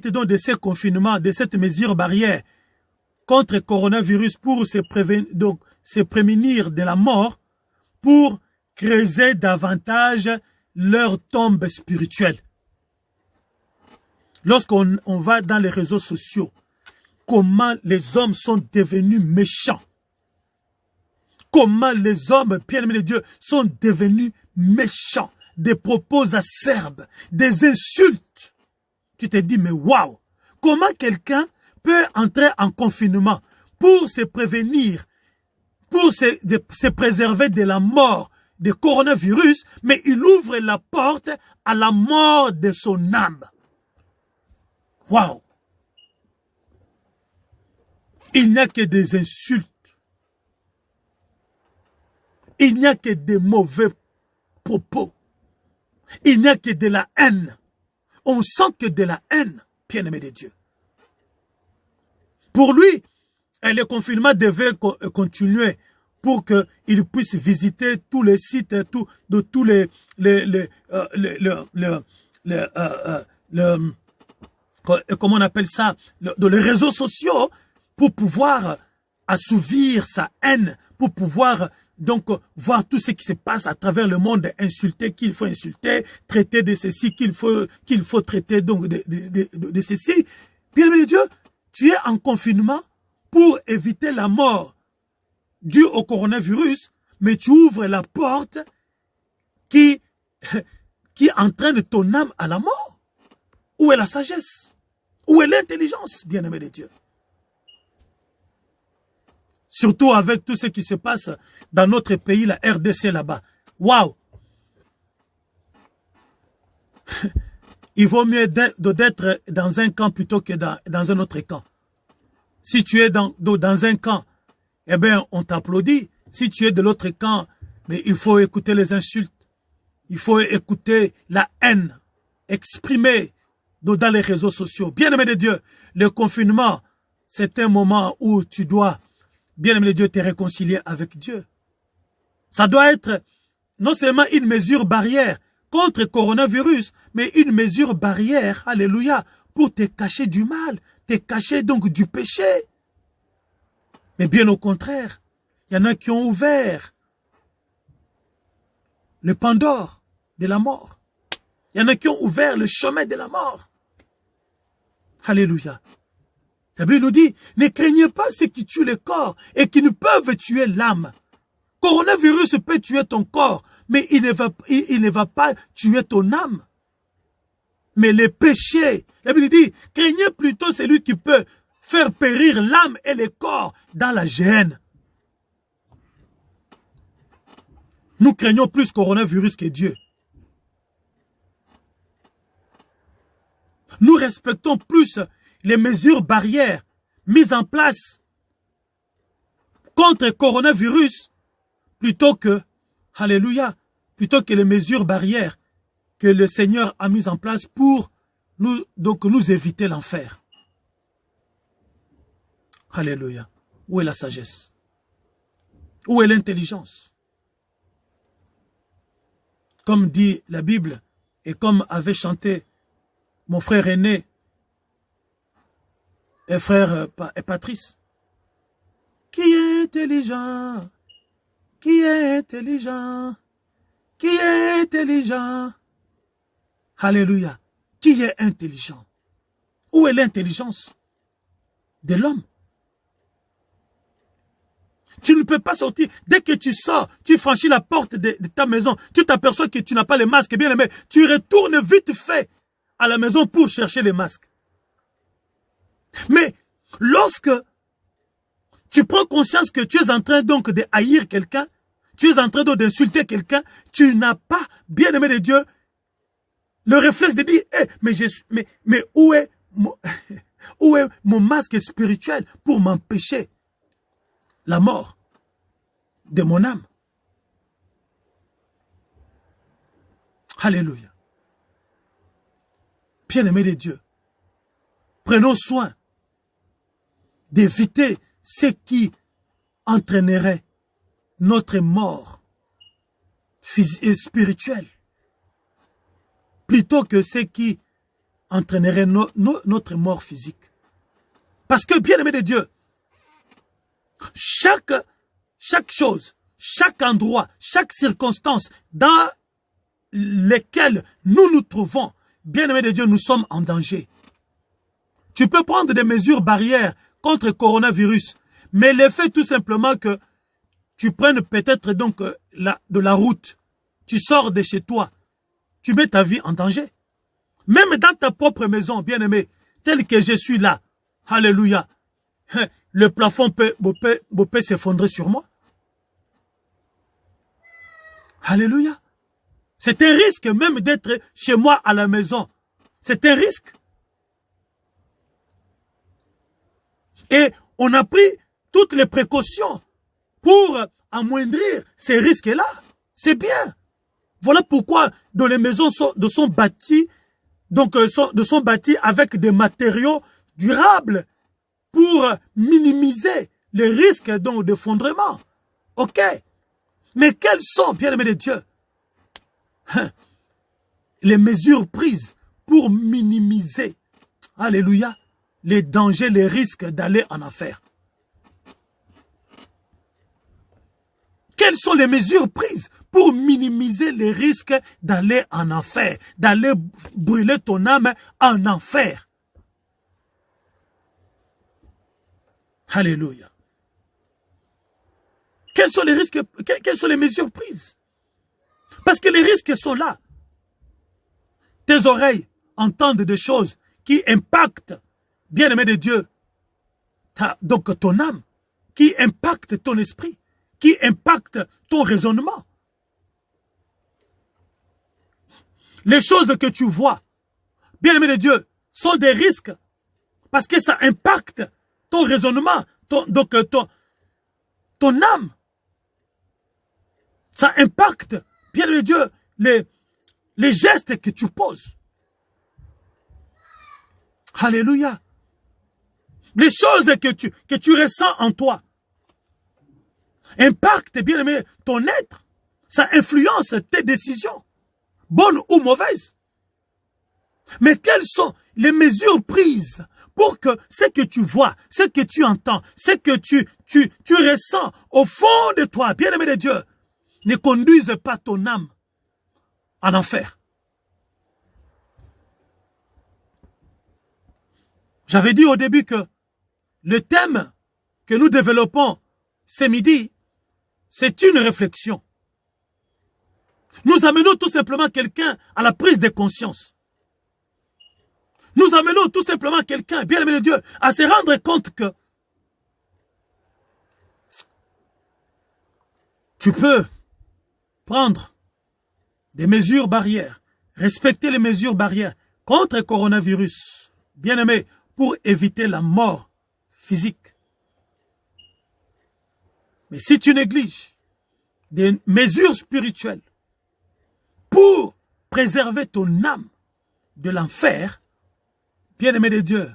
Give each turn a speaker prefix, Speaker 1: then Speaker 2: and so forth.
Speaker 1: évite donc de ces confinements, de cette mesure barrière contre le coronavirus pour se prémunir de la mort, pour creuser davantage leur tombe spirituelle. Lorsqu'on va dans les réseaux sociaux, comment les hommes sont devenus méchants. Comment les hommes, bien-aimés de Dieu, sont devenus méchants. Des propos acerbes, des insultes. Tu te dis, mais waouh! Comment quelqu'un peut entrer en confinement pour se prévenir, pour se préserver de la mort du coronavirus, mais il ouvre la porte à la mort de son âme. Waouh! Il n'y a que des insultes. Il n'y a que des mauvais propos. Il n'y a que de la haine. On sent que de la haine, bien-aimé de Dieu. Pour lui, le confinement devait continuer pour qu'il puisse visiter tous les sites, de tous les comment on appelle ça, de les réseaux sociaux, pour pouvoir assouvir sa haine, pour pouvoir donc voir tout ce qui se passe à travers le monde, insulter qu'il faut insulter, traiter de ceci qu'il faut traiter donc de ceci. Bien-aimé Dieu, tu es en confinement pour éviter la mort due au coronavirus, mais tu ouvres la porte qui entraîne ton âme à la mort. Où est la sagesse? Où est l'intelligence, bien-aimé de Dieu? Surtout avec tout ce qui se passe dans notre pays, la RDC là-bas. Waouh! Il vaut mieux d'être dans un camp plutôt que dans un autre camp. Si tu es dans un camp, eh bien, on t'applaudit. Si tu es de l'autre camp, mais il faut écouter les insultes. Il faut écouter la haine exprimée dans les réseaux sociaux. Bien-aimé de Dieu, le confinement, c'est un moment où tu dois, bien-aimé de Dieu, te réconcilier avec Dieu. Ça doit être non seulement une mesure barrière contre le coronavirus, mais une mesure barrière, alléluia, pour te cacher du mal, te cacher donc du péché. Mais bien au contraire, il y en a qui ont ouvert le Pandore de la mort. Il y en a qui ont ouvert le chemin de la mort. Alléluia. La Bible nous dit, ne craignez pas ceux qui tuent le corps et qui ne peuvent tuer l'âme. Coronavirus peut tuer ton corps, mais il ne va pas tuer ton âme. Mais les péchés, la Bible dit, craignez plutôt celui qui peut faire périr l'âme et le corps dans la gêne. Nous craignons plus coronavirus que Dieu. Nous respectons plus les mesures barrières mises en place contre le coronavirus plutôt que, alléluia, plutôt que les mesures barrières que le Seigneur a mises en place pour nous éviter l'enfer. Alléluia. Où est la sagesse? Où est l'intelligence? Comme dit la Bible et comme avait chanté mon frère aîné et frère Patrice. Qui est intelligent? Qui est intelligent? Qui est intelligent? Alléluia. Qui est intelligent? Où est l'intelligence de l'homme? Tu ne peux pas sortir. Dès que tu sors, tu franchis la porte de ta maison, tu t'aperçois que tu n'as pas le masque, bien aimé. Tu retournes vite fait à la maison pour chercher les masques. Mais lorsque tu prends conscience que tu es en train donc de haïr quelqu'un, tu es en train donc d'insulter quelqu'un, tu n'as pas, bien aimé de Dieu, le réflexe de dire, hey, mais où est mon masque spirituel pour m'empêcher la mort de mon âme? Alléluia. Bien-aimés de Dieu, prenons soin d'éviter ce qui entraînerait notre mort physique et spirituelle, plutôt que ce qui entraînerait notre mort physique. Parce que, bien-aimé de Dieu, chaque chose, chaque endroit, chaque circonstance dans lesquelles nous nous trouvons, bien-aimé de Dieu, nous sommes en danger. Tu peux prendre des mesures barrières contre le coronavirus, mais l'effet tout simplement que tu prennes peut-être donc de la route, tu sors de chez toi, tu mets ta vie en danger. Même dans ta propre maison, bien-aimé, tel que je suis là, alléluia, le plafond peut s'effondrer sur moi. Alléluia. C'est un risque même d'être chez moi à la maison. C'est un risque. Et on a pris toutes les précautions pour amoindrir ces risques-là. C'est bien. Voilà pourquoi dans les maisons sont bâties, sont bâties avec des matériaux durables pour minimiser les risques d'effondrement. Ok. Mais quelles sont, bien-aimés de Dieu, les mesures prises pour minimiser, alléluia, les dangers, les risques d'aller en enfer? Quelles sont les mesures prises pour minimiser les risques d'aller en enfer, d'aller brûler ton âme en enfer? Alléluia. Quels sont les risques, quelles sont les mesures prises? Parce que les risques sont là. Tes oreilles entendent des choses qui impactent, bien-aimé de Dieu, donc ton âme, qui impactent ton esprit, qui impactent ton raisonnement. Les choses que tu vois, bien-aimé de Dieu, sont des risques parce que ça impacte ton raisonnement, ton âme. Ça impacte, bien-aimé de Dieu, les gestes que tu poses. Alléluia. Les choses que tu ressens en toi impactent, bien-aimé, ton être. Ça influence tes décisions, bonnes ou mauvaises. Mais quelles sont les mesures prises pour que ce que tu vois, ce que tu entends, ce que tu ressens au fond de toi, bien-aimé de Dieu, ne conduise pas ton âme en enfer? J'avais dit au début que le thème que nous développons ce midi, c'est une réflexion. Nous amenons tout simplement quelqu'un à la prise de conscience. Nous amenons tout simplement quelqu'un, bien aimé de Dieu, à se rendre compte que tu peux prendre des mesures barrières, respecter les mesures barrières contre le coronavirus, bien aimé, pour éviter la mort physique. Mais si tu négliges des mesures spirituelles pour préserver ton âme de l'enfer, bien-aimé de Dieu,